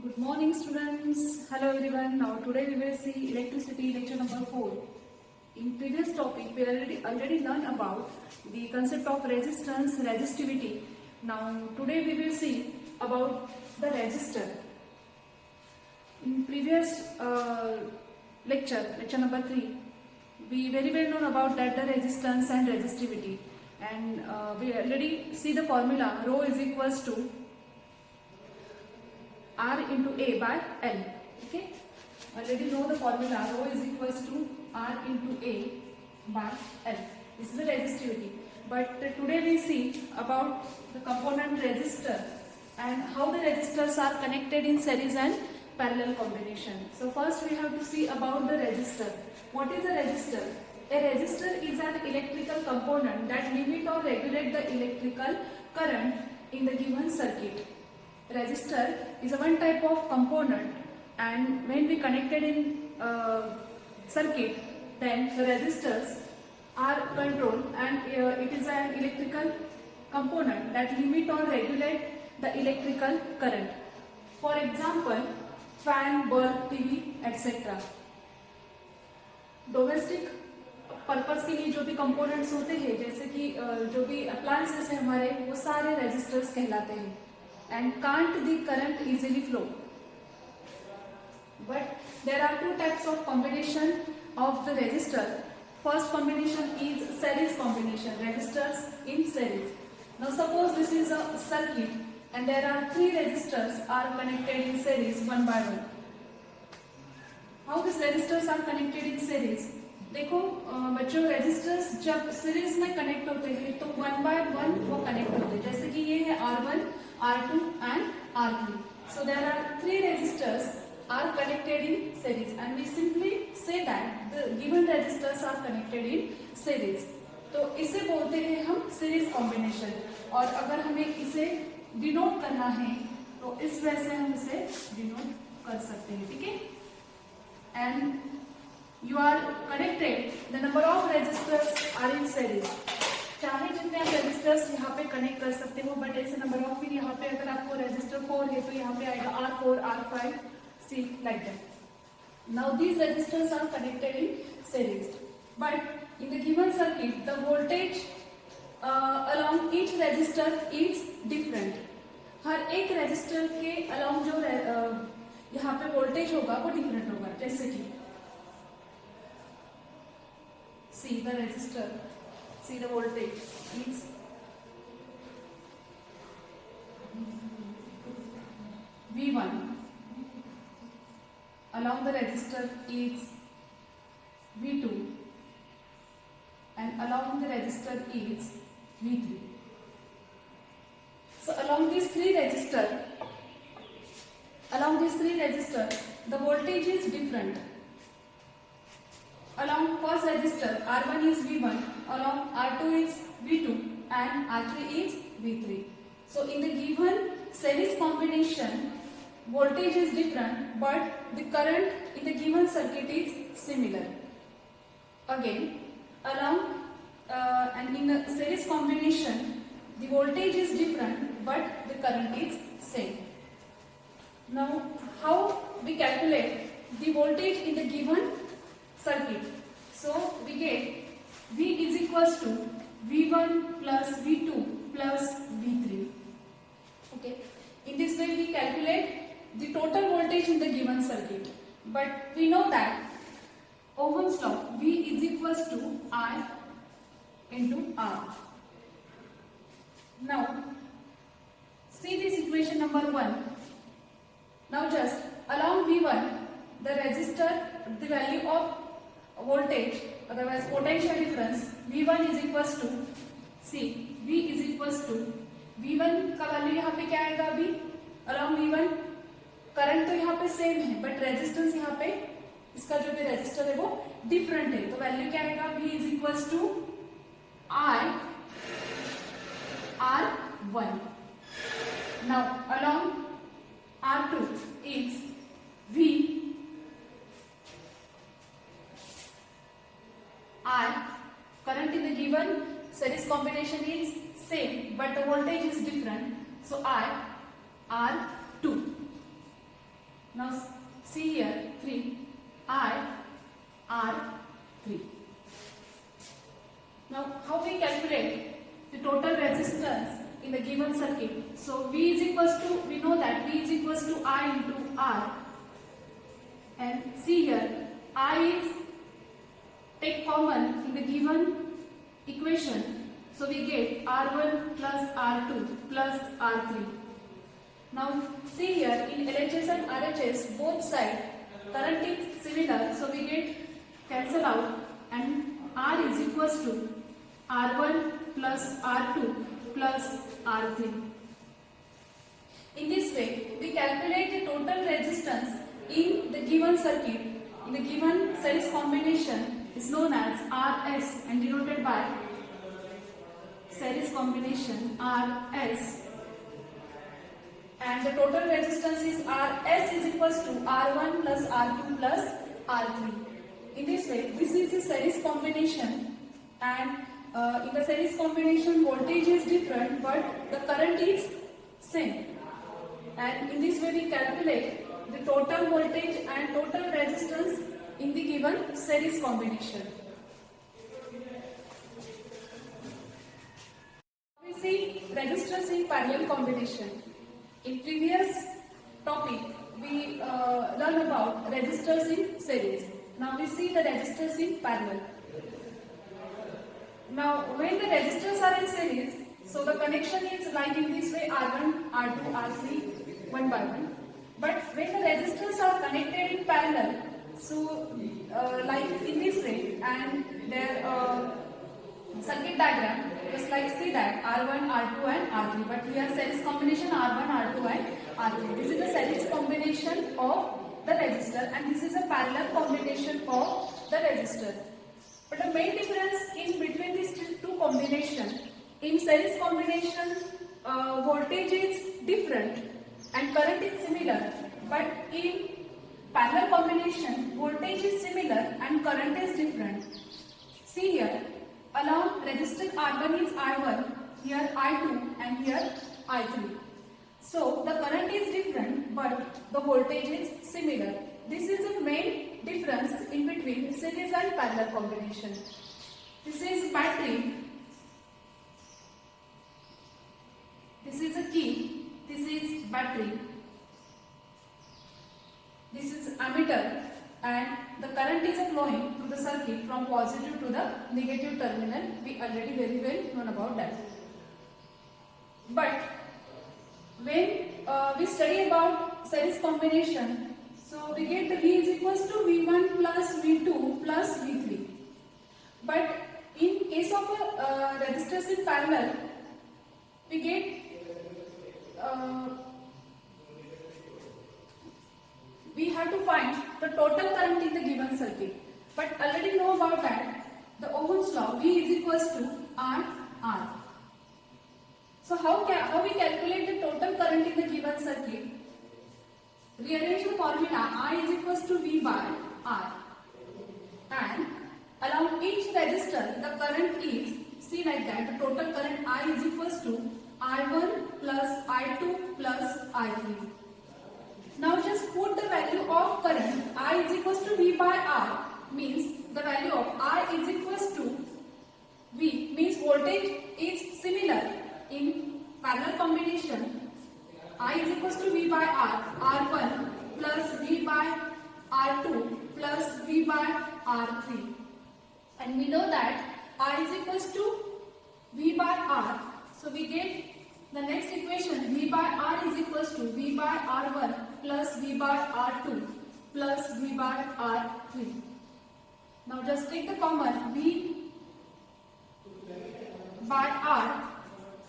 Good morning, students. Hello, everyone. Now, today we will see electricity lecture number 4. In previous topic, we already learned about the concept of resistance, resistivity. Now, today we will see about the resistor. In previous lecture number 3, we very well know about that the resistance and resistivity. And we already see the formula rho is equals to R into A by L. Okay, already know the formula rho is equals to R into A by L. This is the resistivity. But today we see about the component resistor and how the resistors are connected in series and parallel combination. So first we have to see about the resistor. What is a resistor? A resistor is an electrical component that limit or regulate the electrical current in the given circuit. Resistor is a one type of component, and when we connected in circuit, then the resistors are controlled, and it is an electrical component that limit or regulate the electrical current. For example, fan, bulb, TV, etc. Domestic purpose के लिए जो भी components होते हैं, जैसे कि जो भी अप्लायंसेस हैं हमारे, वो सारे रेजिस्टर्स कहलाते हैं. And can't the current easily flow? But there are two types of combination of the resistor. First combination is series combination, resistors in series. Now suppose this is a circuit and there are three resistors are connected in series one by one. How these resistors are connected in series? देखो बच्चों, resistors जब series में connect होते हैं तो one by one वो connect होते हैं. जैसे कि ये है R1, R2 and R3. So there are three resistors are connected in series, and we simply say that the given resistors are connected in series. तो इसे बोलते हैं हम सीरीज कॉम्बिनेशन. और अगर हमें इसे डिनोट करना है तो इस वजह से हम इसे डिनोट कर सकते हैं. ठीक है. And you are connected, the number of resistors are in series. चाहे जितने आप रेजिस्टर्स यहाँ पे कनेक्ट कर सकते हो, बट ऐसे नंबर ऑफ फिर यहाँ पे अगर आपको रेजिस्टर 4 है तो यहाँ पे आएगा R4, R5, C like that. Now these resistors are connected in series, but in the given circuit the voltage along each resistor is different. हर एक रेजिस्टर के along जो यहाँ पे वोल्टेज होगा वो डिफरेंट होगा. जैसे कि see the resistor, see the voltage is V1, along the resistor is V2, and along the resistor is V3. So along these three resistors the voltage is different. Along first resistor R1 is V1, along R2 is V2 and R3 is V3. So in the given series combination voltage is different, but the current in the given circuit is similar. Again along and in the series combination the voltage is different but the current is same. Now how we calculate the voltage in the given circuit? So we get V is equals to V1 plus V2 plus V3. Okay. In this way we calculate the total voltage in the given circuit. But we know that Ohm's law, V is equals to I into R. Now see this equation number 1. Now just along V1 the resistor, the value of voltage, otherwise potential difference, V1 is equals to C, V is equals to V1 का value यहाँ पे क्या आएगा? अभी along V1 current तो यहाँ पे same है, बट रेजिस्टेंस यहाँ पे इसका जो भी रेजिस्टर है वो डिफरेंट है. तो वैल्यू क्या आएगा? V is equals to I R1. Now along R2 is V I. Current in the given series combination is same, but the voltage is different. So I R2. see here 3, I, R3. Now how we calculate the total resistance in the given circuit? So V is equals to, we know that V is equals to I into R, and see here I is take common in the given equation, so we get R1 plus R2 plus R3. Now see here in LHS and RHS both sides current is similar, so we get cancel out and R is equals to R1 plus R2 plus R3. In this way we calculate the total resistance in the given circuit, in the given series combination is known as RS and denoted by series combination RS, and the total resistance is RS is equals to R1 plus R2 plus R3. In this way, this is the series combination, and in the series combination voltage is different but the current is same, and in this way we calculate the total voltage and total resistance in the given series combination. We see resistors in parallel combination. In previous topic we learned about resistors in series. Now we see the resistors in parallel. Now when the resistors are in series, so the connection is like in this way R1, R2, R3 one by one. But when the resistors are connected in parallel, so like in this way, and their circuit diagram just like see that R1, R2 and R3, but here series combination R1, R2 and R3. This is the series combination of the resistor and this is a parallel combination of the resistor. But the main difference in between these two combinations, in series combination voltage is different and current is similar, but in parallel combination voltage is similar and current is different. See here, along resistor R1 is I1, here I2 and here I3. So the current is different but the voltage is similar. This is the main difference in between series and parallel combination. This is battery, this is a key, this is battery, this is ammeter, and the current is flowing to the circuit from positive to the negative terminal. We already very well known about that. But when we study about series combination, so we get the V is equals to V1 plus V2 plus V3. But in case of resistors in parallel, we get we have to find the total current in the given circuit. But already know about that, the Ohm's law, V is equals to R. So how we calculate the total current in the given circuit? Rearrange the formula I is equals to V by R. And along each resistor, the current is, see like that, the total current I is equals to I1 plus I2 plus I3. Now just put the value of current I is equals to V by R, means the value of I is equals to V, means voltage is similar in parallel combination. I is equals to V by R, R1 plus V by R2 plus V by R3. And we know that I is equals to V by R. So we get the next equation, V by R is equals to V by R1 plus V by R2 plus V by R3. Now just take the common, V by R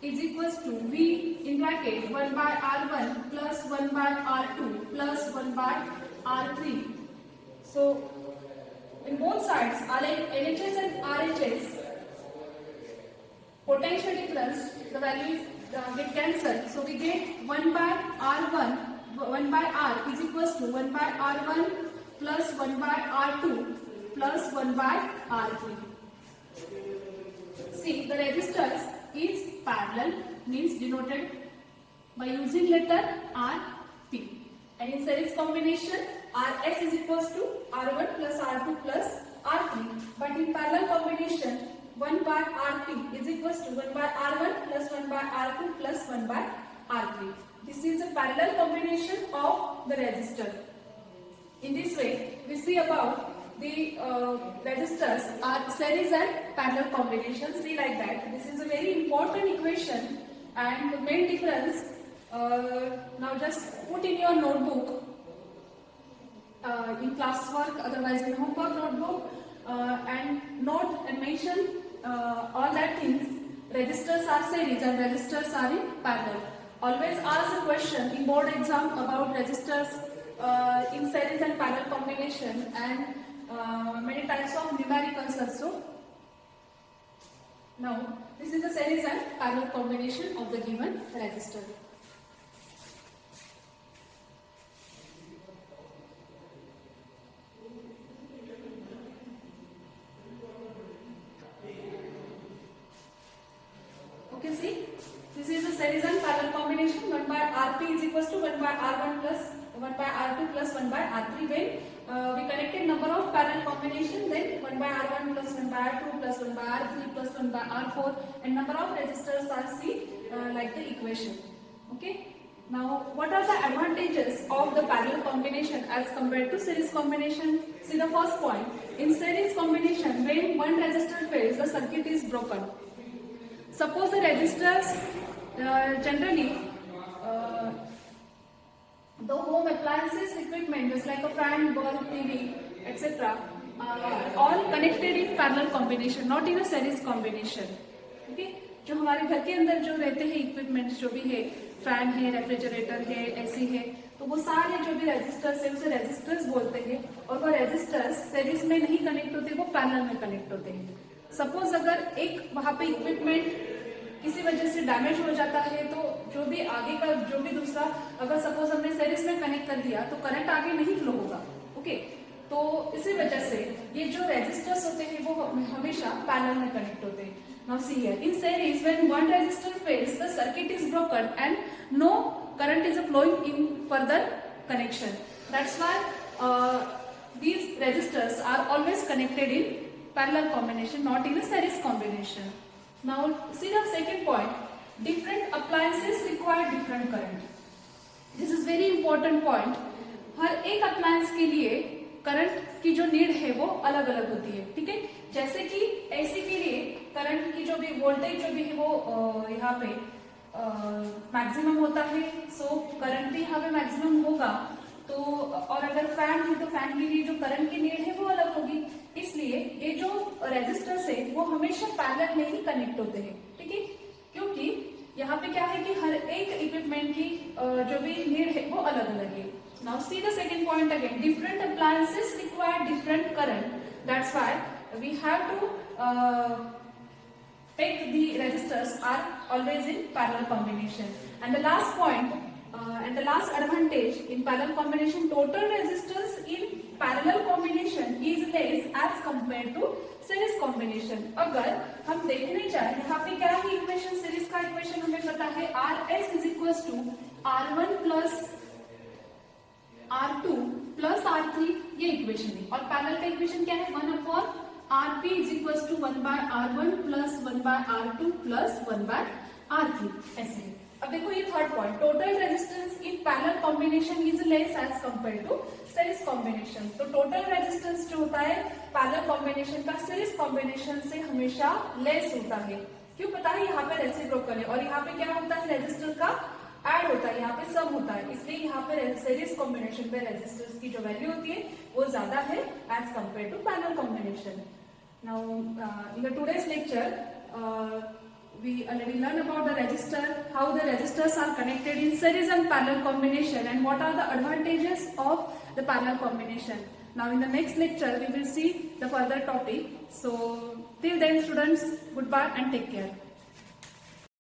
is equals to V in bracket 1 by R1 plus 1 by R2 plus 1 by R3. So in both sides, LHS and RHS, potential difference, the values get cancelled. So we get 1 by R1, 1 by R is equals to 1 by R1 plus 1 by R2 plus 1 by R3. See, the resistors is parallel, means denoted by using letter RP. and in series combination Rs is equals to R1 plus R2 plus R3, but in parallel combination 1 by Rp is equals to 1 by R1 plus 1 by R2 plus 1 by R3. This is a parallel combination of the resistor. In this way we see about the resistors are series and parallel combinations. See like that. This is a very important equation, and the main difference, now just put in your notebook, in classwork, otherwise in homework notebook, and note and mention all that things. Resistors are series and resistors are in parallel. Always ask a question in board exam about resistors in series and parallel combination, and many types of numericals also. Now this is the series and parallel combination of the given resistor. Okay, see, this is the series and parallel combination. 1 by Rp is equals to 1 by R1 plus 1 by R2 plus 1 by R3. When we connected number of parallel combination, then 1 by R1 plus 1 by R2 plus 1 by R3 plus 1 by R4, and number of resistors are seen like the equation. Okay. Now what are the advantages of the parallel combination as compared to series combination? See the first point. In series combination, when one resistor fails, the circuit is broken. Suppose the resistors generally the home appliances equipment just like a fan, bulb, TV, etc. are all connected in parallel combination, not in a series combination. Okay? जो हमारे घर के अंदर जो रहते हैं equipments, जो भी है, फैन है, रेफ्रिजरेटर है, एसी है, तो वो सारे जो भी रेजिस्टर्स है उसे रेजिस्टर्स बोलते हैं, और वो रेजिस्टर्स सीरीज में नहीं कनेक्ट होते, वो पैरेलल में कनेक्ट होते हैं. सपोज अगर एक वहां पे इक्विपमेंट किसी वजह से डैमेज हो जाता है, तो जो भी आगे का जो भी दूसरा, अगर सपोज हमने सीरीज में कनेक्ट कर दिया तो करंट आगे नहीं फ्लो होगा. ओके, तो इसी वजह से ये जो रेजिस्टर्स होते हैं वो हमेशा पैरेलल में कनेक्ट होते हैं. Now see here, in series when one resistor fails the circuit is broken and no current is flowing in further connection. That's why these resistors are always connected in parallel combination, not in a series combination. Now see the second point. Different appliances require different current. This is very important point. हर एक appliance के लिए current की जो need है वो अलग अलग होती है. ठीक है, जैसे कि एसी के लिए करंट की जो भी वोल्टेज जो भी है वो यहाँ पे मैक्सिमम होता है, सो करंट भी यहाँ पे मैक्सिमम होगा. तो और अगर फैन है तो फैन के लिए जो करंट की नीड है वो अलग होगी. इसलिए ये जो रेजिस्टर्स है वो हमेशा पैरेलल में ही कनेक्ट होते हैं. ठीक है, क्योंकि यहाँ पे क्या है कि हर एक इक्विपमेंट की जो भी नीड है वो अलग अलग है. Now see the second point again. Different appliances require different current. That's why we have to take the resistors are always in parallel combination. And the last point and the last advantage in parallel combination, total resistance in parallel combination is less as compared to series combination. अगर हम देखने जाए यहाँ पे क्या है equation, series का equation हमें पता है Rs is equals to R1 plus R2 plus R3, ये इक्वेशन है. और पैरेलल का इक्वेशन क्या है, 1 upon Rp is equals to 1 by R1 plus 1 by R2 plus 1 by R3. ऐसे है. अब देखो ये third point, total resistance in parallel combination is less as compare to series combination. तो टोटल रेजिस्टेंस जो होता है पैरेलल कॉम्बिनेशन का सीरीज कॉम्बिनेशन से हमेशा लेस होता है. क्यों पता है, यहाँ पे रेसिप्रोकल है और यहाँ पे क्या होता है, रेजिस्टर का ऐड होता है, यहाँ पे सम होता है. इसलिए यहाँ पे सीरीज कॉम्बिनेशन पे रेजिस्टेंस की जो वैल्यू होती है वो ज्यादा है as compare to parallel combination. Now in the today's lecture we already learned about the resistor, how the resistors are connected in series and parallel combination, and what are the advantages of the parallel combination. Now in the next lecture we will see the further topic. So till then students, goodbye and take care.